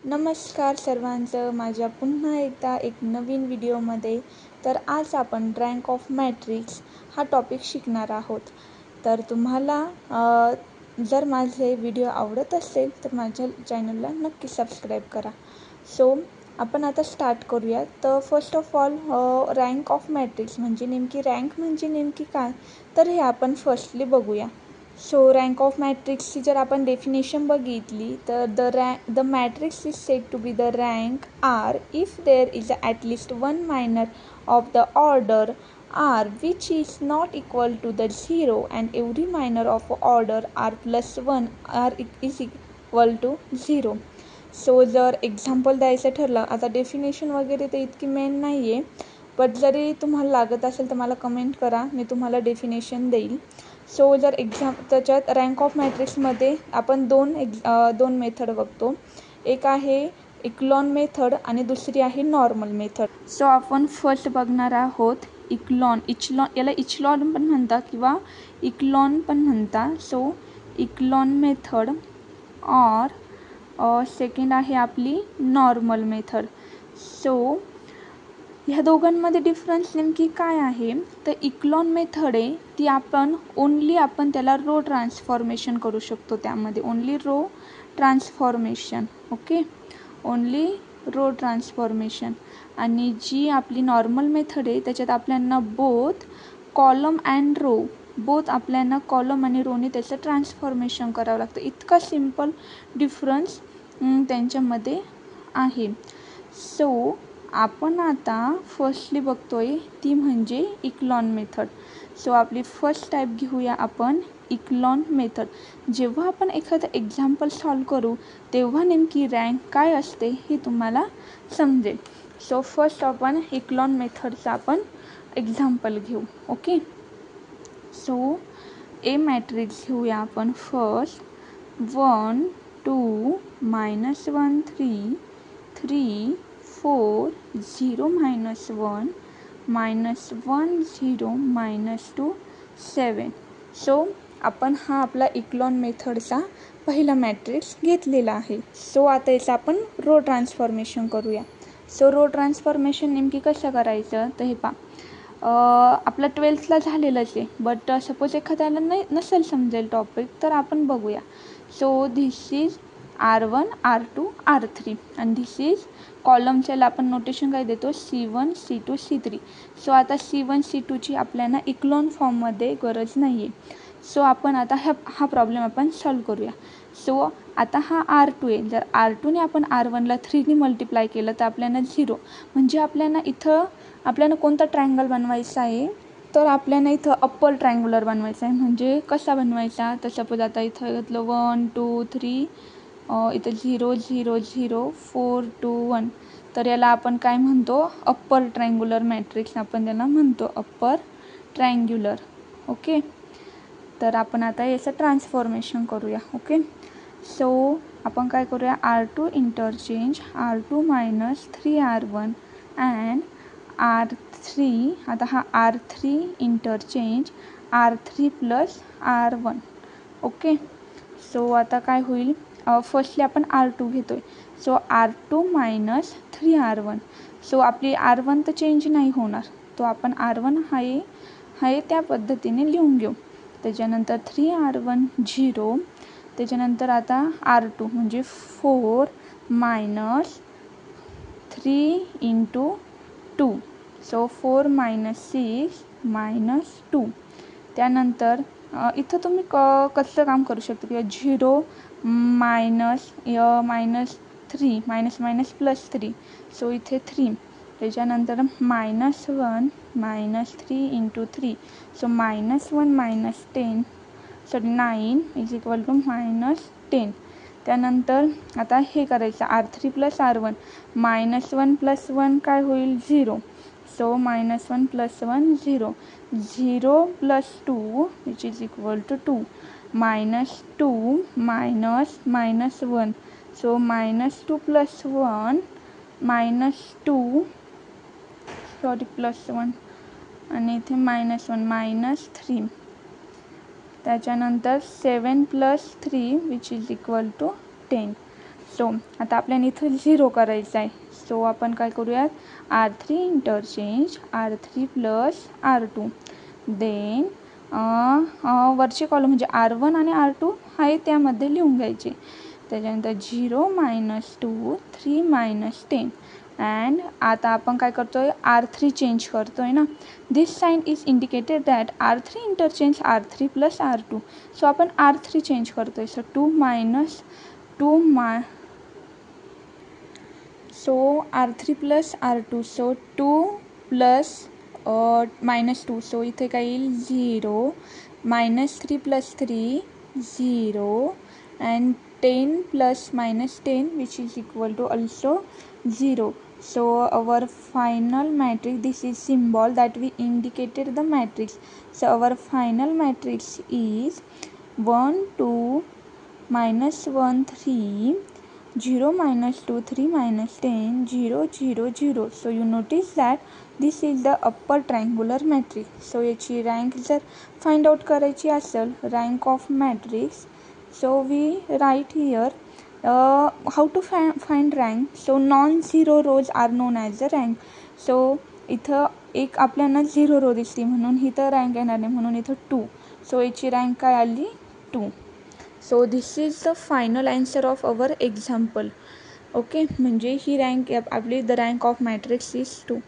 नमस्कार सर्वांचं माझ्या पुन्हा एकदा एक नवीन व्हिडिओमध्ये. तर आज आपण रँक ऑफ मॅट्रिक्स हा टॉपिक शिकणार आहोत. तर तुम्हाला जर माझे व्हिडिओ आवडत असेल तर माझ्या चॅनलला नक्की सबस्क्राईब करा. सो आपण आता स्टार्ट करूया. तर first of all rank of matrix म्हणजे नेमकी काय, तर हे आपण फर्स्टली बघूया. सो रँक ऑफ मॅट्रिक्सची जर आपण डेफिनेशन बघितली तर the matrix is said to be the rank r if there is at least one minor of the order r which is not equal to the zero and every minor of order r plus one are is equal to zero. So जर example द्यायचं ठरलं, आता definition वगैरे तर इतकी main नाही आहे, but जरी तुम्हाला लागत असेल तर मला कमेंट करा, मी तुम्हाला डेफिनेशन देईल. सो जर त्याच्यात रँक ऑफ मॅट्रिक्समध्ये आपण दोन मेथड बघतो. एक आहे इक्लॉन मेथड आणि दुसरी आहे नॉर्मल मेथड. सो आपण फर्स्ट बघणार आहोत इक्लॉन. याला इचलॉन पण म्हणतात किंवा इक्लॉन पण म्हणतात. सो इक्लॉन मेथड और सेकंड आहे आपली नॉर्मल मेथड. सो ह्या दोघांमध्ये डिफरन्स नेमकी काय आहे, तर इक्लॉन मेथड आहे ती आपण त्याला रो ट्रान्सफॉर्मेशन करू शकतो. त्यामध्ये only row transformation, okay, only row transformation. आणि जी आपली नॉर्मल मेथड आहे त्याच्यात आपल्याला बोथ कॉलम अँड रो आपल्याला कॉलम आणि रोने त्याचं ट्रान्सफॉर्मेशन करावं लागतं. इतका सिम्पल डिफरन्स त्यांच्यामध्ये आहे. सो आपण आता फर्स्टली बघतोय ती म्हणजे इक्लॉन मेथड. सो आपली फर्स्ट टाईप घेऊया आपण इक्लॉन मेथड. जेव्हा आपण एखादं एक्झाम्पल सॉल्व करू तेव्हा नेमकी रँक काय असते हे तुम्हाला समजेल. सो फर्स्ट आपण इक्लॉन मेथडचा आपण एक्झाम्पल घेऊ. ओके, सो ए मॅट्रिक्स घेऊया आपण. फर्स्ट 1 2 -1 3 3 4 0 -1 -1 0 -2 7. सो आपण हा आपला इक्लॉन मेथडचा पहिला मॅट्रिक्स घेतलेला आहे. सो आता याचं आपण रो ट्रान्सफॉर्मेशन करूया. सो रो ट्रान्सफॉर्मेशन नेमकी कसं करायचं तर हे आपलं 12thला झालेलंच आहे, बट सपोज एखाद्याला नसेल समजेल टॉपिक तर आपण बघूया. So this is R1 R2 R3 आणि धिस इज कॉलमच्याला आपण नोटेशन काय देतो C1 C2 C3. सो आता C1 C2ची आपल्याला इक्लॉन फॉर्ममध्ये गरज नाही आहे. सो आपण आता हा प्रॉब्लेम आपण सॉल्व करूया. सो आता हा R2 आहे. जर R2ने आपण R1ला 3ने मल्टिप्लाय केलं तर आपल्याला 0, म्हणजे आपल्याला कोणता ट्रायंगल बनवायचा आहे, तर आपल्याला इथं अप्पर ट्रायंगुलर बनवायचा आहे. म्हणजे कसा बनवायचा, तर सपोज आता इथं घेतलं 1 2 3, इथं 0 0 0 4 2 1, तर याला आपण काय म्हणतो अप्पर ट्रायंगुलर मॅट्रिक्स आपण त्याला म्हणतो अप्पर ट्रायंग्युलर. ओके, तर आपण आता याचं ट्रान्सफॉर्मेशन करूया. ओके, सो आपण काय करूया R2 interchange R2 - 3R1 and R3. आता हा R3 interchange R3 + R1. Okay, so आता काय होईल, फर्स्टली आपण R2 घेतो आहे. So R2 - 3R1. सो आपली R1 तर चेंज नाही होणार, तो आपण R1 आहे त्या पद्धतीने लिहून घेऊ. त्याच्यानंतर 3R1 0. त्याच्यानंतर आता R2 म्हणजे 4 - 3 × 2. सो 4 - 6 -2. त्यानंतर इथं तुम्ही कसं काम करू शकता किंवा 0 -3 मायनस प्लस 3. सो इथे 3. त्याच्यानंतर -1 -3 × 3. So -1 -10 9 is equal to -10. त्यानंतर आता हे करायचं R3 + R1. -1 + 1 काय होईल 0. So -1 + 1 0. 0 + 2 which is equal to 2. -2 -1. So -2 + 1 -2 +1 आणि इथे -1 -3. त्याच्यानंतर 7 + 3 which is equal to 10. So आता आपल्याला इथं 0 करायचं आहे. सो आपण काय करूयात, R3 interchange R3 plus R2. Then वरचे कॉलम म्हणजे R1 आणि R2 आहे त्यामध्ये लिहून घ्यायचे. त्याच्यानंतर 0 - 2 3 - 10. अँड आता आपण काय करतो आहे, R3 चेंज करतो आहे ना. This sign is indicated that R3 interchange R3 plus R2. So आपण R3 चेंज करतो आहे. So 2 R3 plus R2. So 2 plus -2. So इथे काय येईल 0 -3 plus 3 0 and 10 plus -10 which is equal to also 0. So our final matrix, this is symbol that we indicated the matrix. So our final matrix is 1 2 -1 3 0 -2 3 -10 0 0 0. So you notice that this is the upper triangular matrix. So याची rank जर find out करायची असेल, rank of matrix, so we write here how to find rank. So non-zero rows are known as the rank. So इथं एक आपल्याला 0 row दिसली म्हणून इथं रँक येणार नाही, म्हणून इथं 2. सो याची रँक काय आली 2. So this is the final answer of our example. Okay, म्हणजे ही रँक आपली the rank of matrix is 2.